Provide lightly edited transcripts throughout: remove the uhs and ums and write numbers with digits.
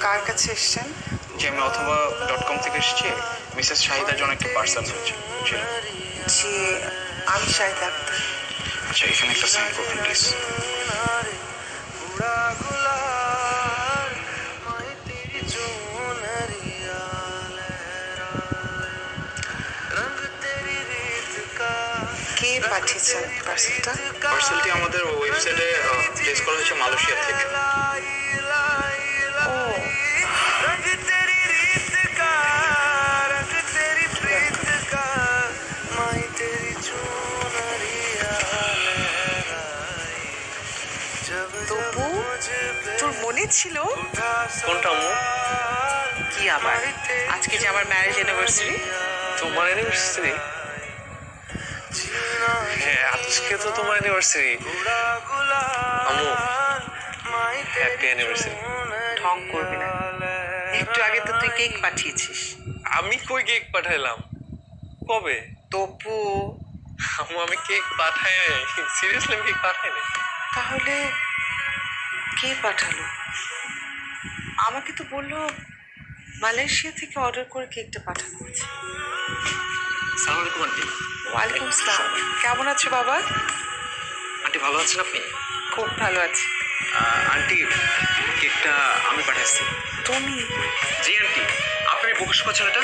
কার কাছে এসছেন? যে আমি অথবা .com থেকে এসেছি। মিসেস শাহিদার জন্য একটা পার্সেল হয়েছে। জি, আমি শাহিদা আক্তার। আচ্ছা, এখানে একটা সাইন করবেন প্লিজ। কে পাঠিয়েছেন পার্সেলটা? পার্সেলটি আমাদের ওয়েবসাইটে প্লেস করা হয়েছে মালয়েশিয়া থেকে। ও তবু তোর মনে ছিল? কোনটা আম্মু? কি আবার আজকে যে আমার ম্যারেজ অ্যানিভার্সারি। তোমার অ্যানিভার্সারি? হ্যাঁ, আজকে তো তোমার অ্যানিভার্সারি। আম্মু, হ্যাপি অ্যানিভার্সারি। ঢং করবি না, একটু আগে তো তুই কেক পাঠিয়েছিস। আমি কই কেক পাঠাইলাম? কবে? তবু আম্মু, আমি কেক পাঠাই নাই। সিরিয়াসলি আমি কেক পাঠাই নাই। তাহলে কে পাঠালো? আমাকে তো বললো মালয়েশিয়া থেকে অর্ডার করে কেকটা পাঠানো হয়েছে। সালাম আলাইকুম আন্টি। ওয়ালাইকুম আসসালাম। কেমন আছো বাবা? আন্টি ভালো আছেন আপনি? খুব ভালো আছি। আন্টি, কেকটা আমি পাঠাচ্ছি। তুমি? জি আন্টি, আপনার বোকসপা ছেলেটা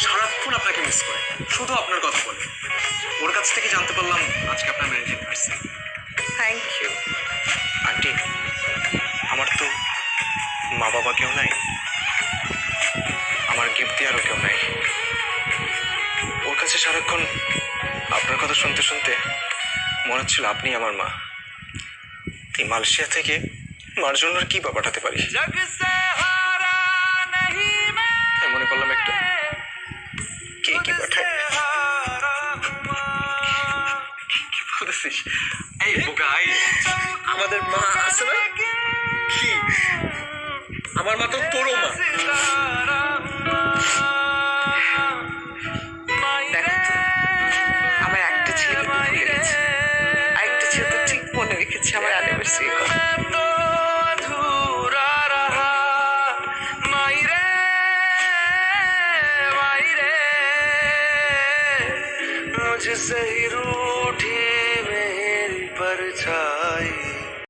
সারাক্ষণ আপনাকে মিস করে, শুধু আপনার কথা বলে। ওর কাছ থেকে জানতে পারলাম আজকে আপনার marriage anniversary. Thank you. Aunty, আমার তো মা বাবা কেউ নাই, আমার গিফট দেওয়ারও কেউ নাই। ওর কাছে সারাক্ষণ আপনার কথা শুনতে শুনতে মনে হচ্ছিল আপনি আমার মা। এই মালয়েশিয়া থেকে মার জন্য আর কি বা পাঠাতে পারি। তাই মনে করলাম একটা কেকই পাঠাই। কি বলতেছিস? এই বোকা, আমাদের মা আছে না? কি? আমার মা তো তোরও মা। দেখো তো, আমার একটা ছেলেকে তো ভুলে গেছে, আরেকটা ছেলে তো ঠিক মনে রেখেছে আমার অ্যানিভার্সারি কথা। मुझसे ही